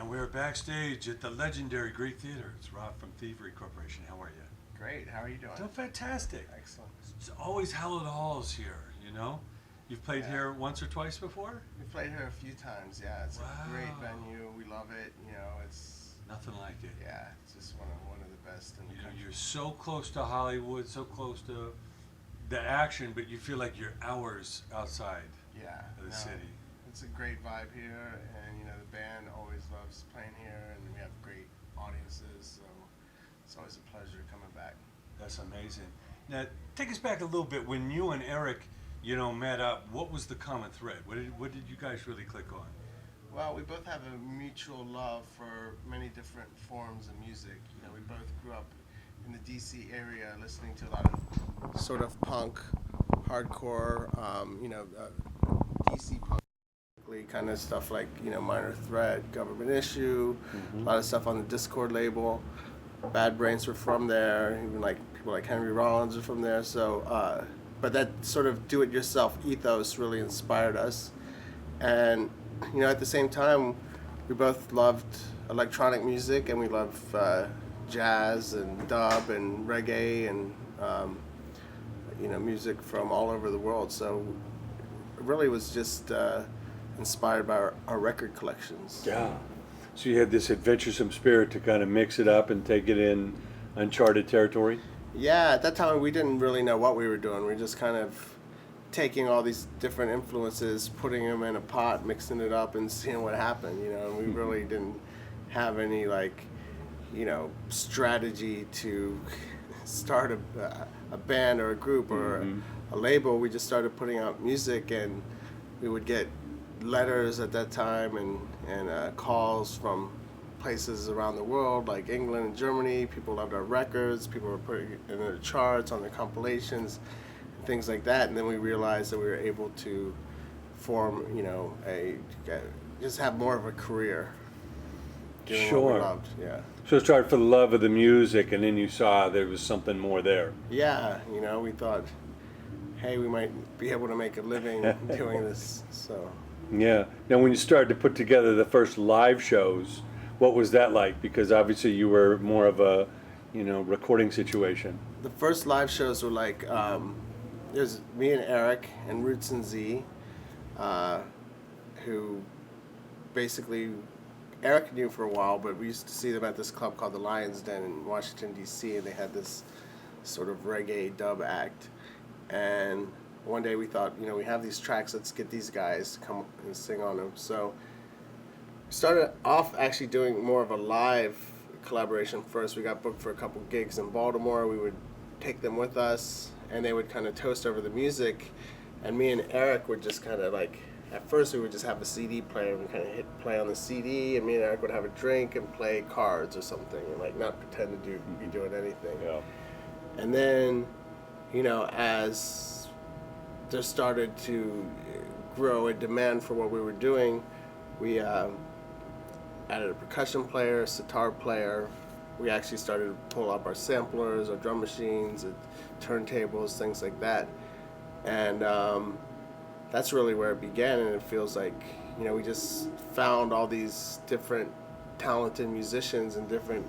And we're backstage at the legendary Greek Theater. It's Rob from Thievery Corporation. How are you? Great. How are you doing? Doing fantastic. Excellent. It's always hallowed halls here, you know? You've played here once or twice before? We've played here a few times, yeah. It's a great Wow. venue. We love it. You know, it's Nothing like it. yeah, it's just one of the best in the You know, country. you're so close to Hollywood, so close to the action, but you feel like you're hours outside Yeah. of the city. It's a great vibe here, and you know the band always loves playing here, and we have great audiences, so it's always a pleasure coming back. That's amazing. Now, take us back a little bit. When you and Eric, you know, met up, what was the common thread? What did you guys really click on? Well, we both have a mutual love for many different forms of music. You know, we both grew up in the DC area listening to a lot of sort of punk, hardcore, DC punk kind of stuff like, you know, Minor Threat, Government Issue, a lot of stuff on the Discord label. Bad Brains were from there, even like people like Henry Rollins are from there. So, but that sort of do-it-yourself ethos really inspired us. And you know, at the same time, we both loved electronic music, and we love jazz and dub and reggae and you know, music from all over the world. So it really was just inspired by our record collections. Yeah. So you had this adventuresome spirit to kind of mix it up and take it in uncharted territory? Yeah, at that time we didn't really know what we were doing. We were just kind of taking all these different influences, putting them in a pot, mixing it up, and seeing what happened. You know, and we really didn't have any like, you know, strategy to start a band or a group or a label. We just started putting out music, and we would get letters at that time and calls from places around the world like England and Germany. People loved our records. People were putting it in the charts, on their compilations, things like that. And then we realized that we were able to form, you know, just have more of a career doing what we loved. Yeah. So it started for the love of the music, and then you saw there was something more there. Yeah, you know, we thought, hey, we might be able to make a living doing this. So. Yeah. Now, when you started to put together the first live shows, what was that like? Because obviously you were more of a, you know, recording situation. The first live shows were like, there's me and Eric and Roots and Z, who basically Eric knew for a while, but we used to see them at this club called the Lion's Den in Washington, D.C., and they had this sort of reggae dub act. And one day we thought, you know, we have these tracks, let's get these guys to come and sing on them. So we started off actually doing more of a live collaboration first. We got booked for a couple gigs in Baltimore. We would take them with us, and they would kind of toast over the music. And me and Eric would just kind of like, at first we would just have a CD player and kind of hit play on the CD, and me and Eric would have a drink and play cards or something, and like not pretend to be doing anything. Yeah. And then, you know, as there started to grow a demand for what we were doing, we added a percussion player, a sitar player. We actually started to pull up our samplers, our drum machines, turntables, things like that. And that's really where it began, and it feels like, you know, we just found all these different talented musicians in different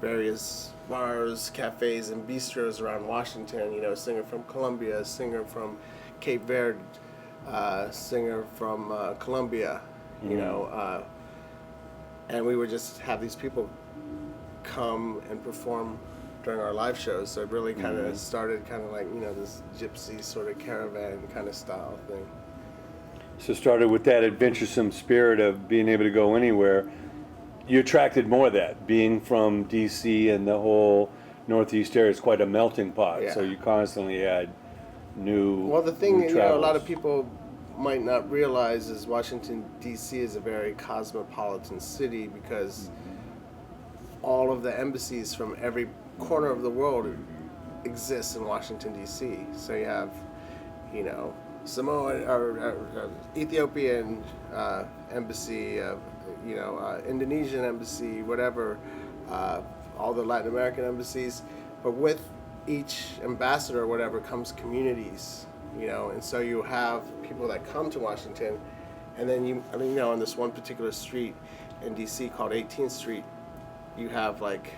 various bars, cafes, and bistros around Washington. You know, a singer from Colombia, a singer from Cape Verde, singer from Colombia, you know, and we would just have these people come and perform during our live shows. So it really kind of started kind of like, you know, this gypsy sort of caravan kind of style thing. So it started with that adventuresome spirit of being able to go anywhere. You attracted more of that, being from D.C. and the whole Northeast area is quite a melting pot. Yeah. So you constantly had new. Well, the thing, new you know, a lot travels. of people might not realize is Washington, D.C. is a very cosmopolitan city because all of the embassies from every corner of the world exist in Washington, D.C. So you have, you know, Samoan or Ethiopian embassy, you know, Indonesian embassy, whatever, all the Latin American embassies. But with each ambassador or whatever comes communities, you know, and so you have people that come to Washington, and then you know, on this one particular street, in DC called 18th Street, you have like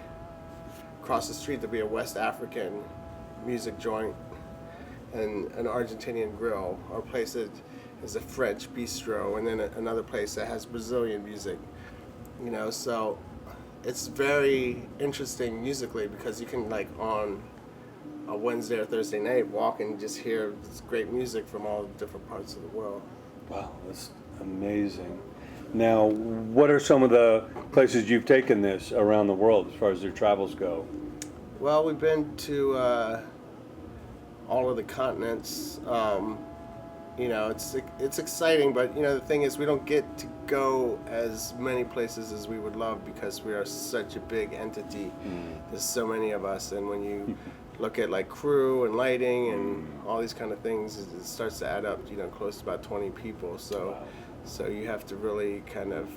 across the street there'll be a West African music joint and an Argentinian grill, or a place that is a French bistro, and then another place that has Brazilian music. You know, so it's very interesting musically because you can like on a Wednesday or Thursday night walk and just hear this great music from all different parts of the world. Wow, that's amazing. Now, what are some of the places you've taken this around the world as far as their travels go? Well, we've been to all of the continents. You know, it's exciting, but you know, the thing is, we don't get to go as many places as we would love because we are such a big entity. There's so many of us, and when you look at like crew and lighting and all these kind of things, it starts to add up. You know, close to about 20 people. So, so you have to really kind of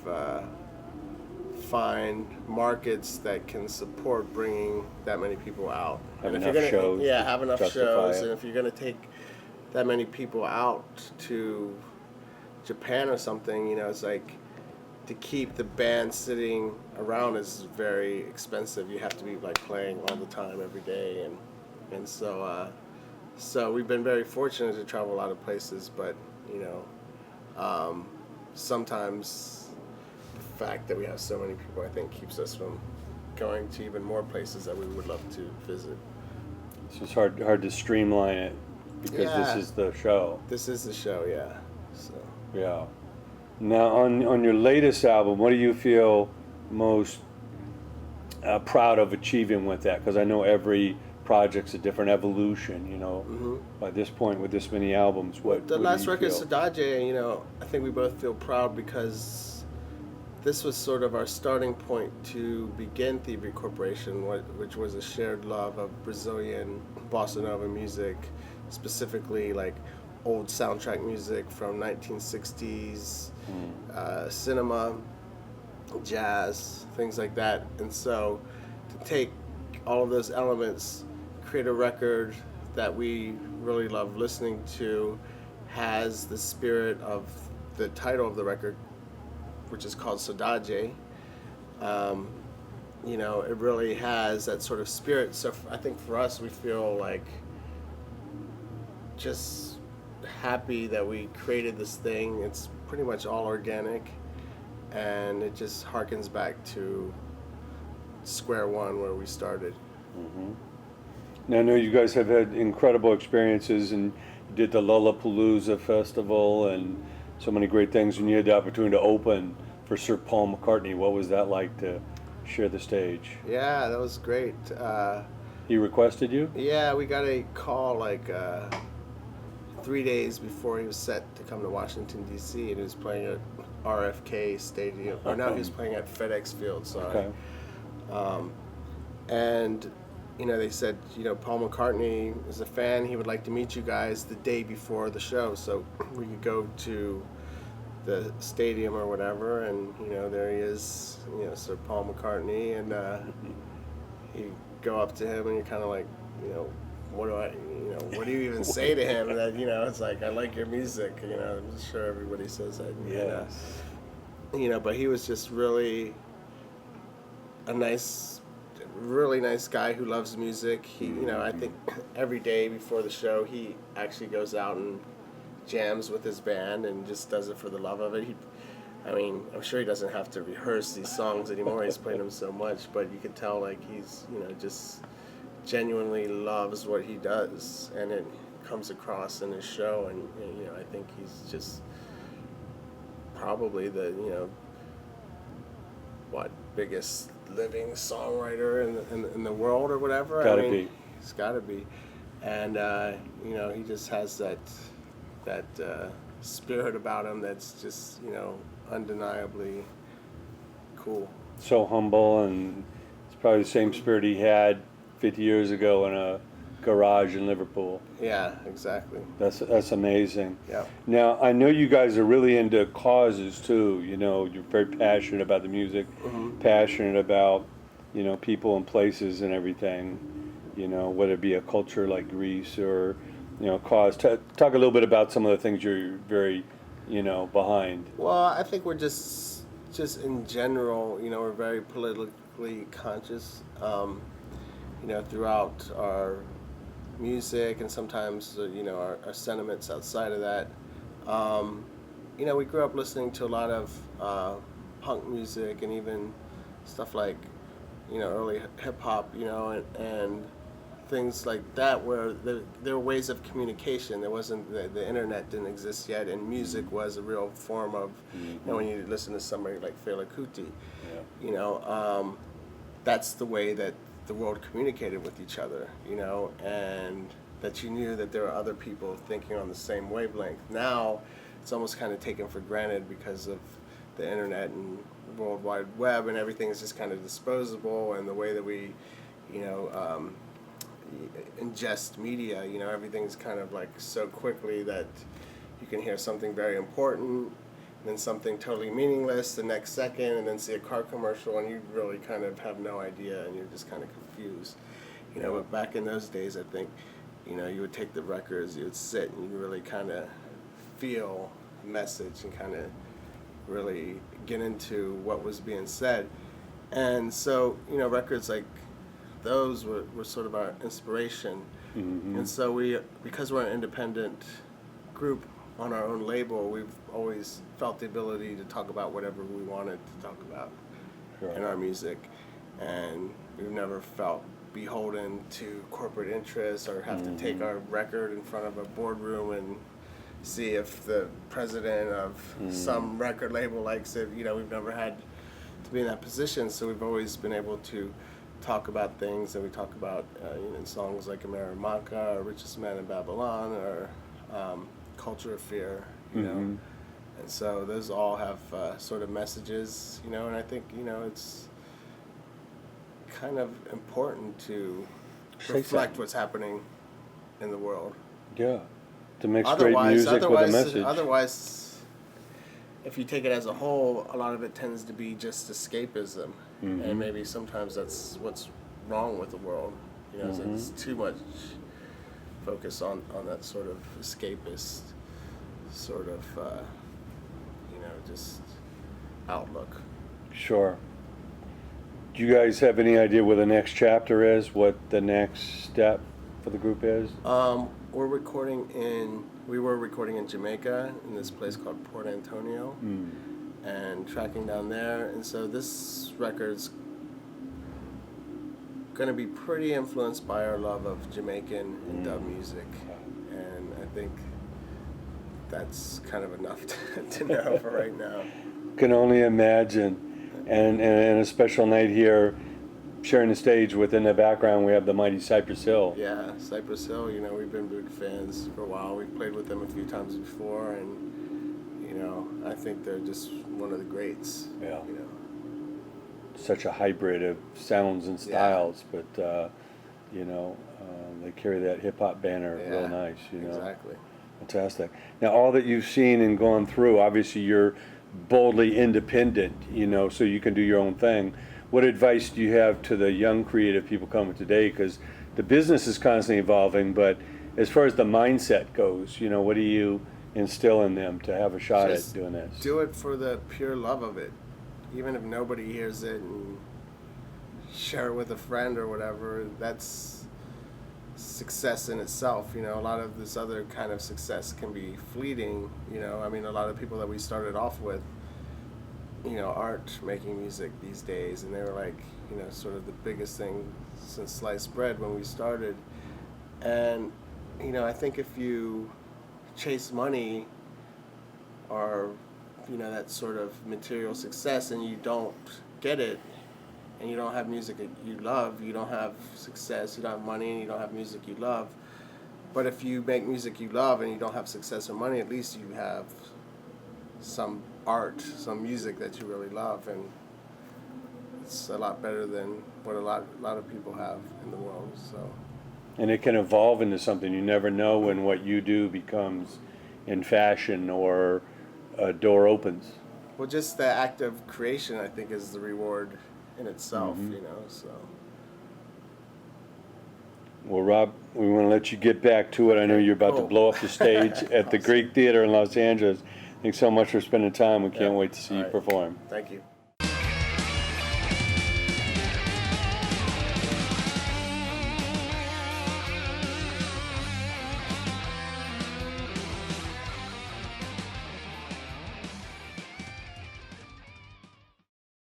find markets that can support bringing that many people out. Have and if enough you're gonna, shows. yeah, have enough justify shows, it. and if you're gonna take that many people out to Japan or something, you know, it's like to keep the band sitting around is very expensive. You have to be like playing all the time every day, and so so we've been very fortunate to travel a lot of places, but you know, sometimes the fact that we have so many people, I think, keeps us from going to even more places that we would love to visit. So it's hard to streamline it because this is the show. This is the show, yeah. So. Yeah. Now, on your latest album, what do you feel most proud of achieving with that? Because I know every project's a different evolution, you know. By this point, with this many albums, what The what last do you record, feel? Sadaje, you know, I think we both feel proud because this was sort of our starting point to begin Thievery Corporation, which was a shared love of Brazilian bossa nova music, specifically like old soundtrack music from 1960s, cinema, jazz, things like that. And so to take all of those elements, create a record that we really love listening to, has the spirit of the title of the record, which is called Sadaje. You know, it really has that sort of spirit. So I think for us, we feel like just happy that we created this thing. It's pretty much all organic, and it just harkens back to square one where we started. Now, I know you guys have had incredible experiences, and you did the Lollapalooza festival and so many great things, and you had the opportunity to open for Sir Paul McCartney. What was that like to share the stage? Yeah, that was great. He requested you? Yeah, we got a call like 3 days before he was set to come to Washington, D.C., and he was playing at RFK Stadium. Or no, he was playing at FedEx Field, sorry. Okay. And, you know, they said, you know, Paul McCartney is a fan. He would like to meet you guys the day before the show so we could go to the stadium or whatever. And, you know, there he is, you know, Sir Paul McCartney. And you go up to him and you're kind of like, you know, what do you even say to him? That, you know, it's like, I like your music. You know, I'm sure everybody says that. Yes. And, you know, but he was just really a really nice guy who loves music. He, you know, I think every day before the show, he actually goes out and jams with his band and just does it for the love of it. I mean, I'm sure he doesn't have to rehearse these songs anymore. He's played them so much, but you can tell like he's, you know, just genuinely loves what he does, and it comes across in his show. And you know, I think he's just probably the, you know, biggest living songwriter in the world or whatever. Gotta be. He's got to be, and you know, he just has that spirit about him that's just, you know, undeniably cool. So humble, and it's probably the same spirit he had 50 years ago in a garage in Liverpool. Yeah, exactly. That's amazing. Yeah. Now, I know you guys are really into causes too. You know, you're very passionate about the music, passionate about, you know, people and places and everything. You know, whether it be a culture like Greece or, you know, cause. Talk a little bit about some of the things you're very, you know, behind. Well, I think we're just just in general, you know, we're very politically conscious, you know, throughout our music and sometimes, you know, our sentiments outside of that. You know, we grew up listening to a lot of punk music and even stuff like, you know, early hip hop, you know, and things like that where there were ways of communication. There wasn't, the internet didn't exist yet, and music was a real form of, you know, when you listen to somebody like Fela Kuti, you know, that's the way that the world communicated with each other, you know, and that you knew that there were other people thinking on the same wavelength. Now, it's almost kind of taken for granted because of the internet and World Wide Web, and everything is just kind of disposable, and the way that we, you know, ingest media, you know, everything's kind of like so quickly that you can hear something very important, then something totally meaningless the next second, and then see a car commercial, and you really kind of have no idea, and you're just kind of confused, you know. But back in those days, I think, you know, you would take the records, you would sit, and you really kind of feel the message and kind of really get into what was being said. And so, you know, records like those were sort of our inspiration. And so we, because we're an independent group on our own label, we've always felt the ability to talk about whatever we wanted to talk about in our music, and we've never felt beholden to corporate interests or have to take our record in front of a boardroom and see if the president of some record label likes it. You know, we've never had to be in that position, so we've always been able to talk about things that we talk about, you know, in songs like Amerimanca or Richest Man in Babylon or Culture of Fear, you know. And so those all have sort of messages, you know, and I think, you know, it's kind of important to reflect what's happening in the world. Yeah, to mix great music with a message. Otherwise, if you take it as a whole, a lot of it tends to be just escapism. And maybe sometimes that's what's wrong with the world. You know, it's too much focus on that sort of escapist sort of, you know, just outlook. Sure. Do you guys have any idea where the next chapter is? What the next step for the group is? We were recording in Jamaica in this place called Port Antonio, and tracking down there. And so this record's going to be pretty influenced by our love of Jamaican and dub music, and I think that's kind of enough to know for right now. Can only imagine. And a special night here, sharing the stage within the background, we have the mighty CYPRESS HILL. Yeah, CYPRESS HILL, you know, we've been big fans for a while. We've played with them a few times before, and, you know, I think they're just one of the greats. Yeah. You know. Such a hybrid of sounds and styles, but, you know, they carry that hip-hop banner real nice, you know. Exactly. Fantastic. Now, all that you've seen and gone through, obviously you're boldly independent, you know, so you can do your own thing. What advice do you have to the young creative people coming today? Because the business is constantly evolving, but as far as the mindset goes, you know, what do you instill in them to have a shot at doing this? Do it for the pure love of it. Even if nobody hears it, and share it with a friend or whatever, that's success in itself. You know, a lot of this other kind of success can be fleeting. You know, I mean, a lot of people that we started off with, you know, aren't making music these days, and they were like, you know, sort of the biggest thing since sliced bread when we started. And, you know, I think if you chase money or, you know, that sort of material success and you don't get it, and you don't have music that you love, you don't have success, you don't have money, and you don't have music you love. But if you make music you love and you don't have success or money, at least you have some art, some music that you really love, and it's a lot better than what a lot of people have in the world. So. And it can evolve into something. You never know when what you do becomes in fashion or a door opens. Well, just the act of creation, I think, is the reward in itself, you know, so. Well, Rob, we want to let you get back to it. I know you're about to blow up the stage at the Greek Theater in Los Angeles. Thanks so much for spending time. We can't Yeah. wait to see All you right. perform. Thank you.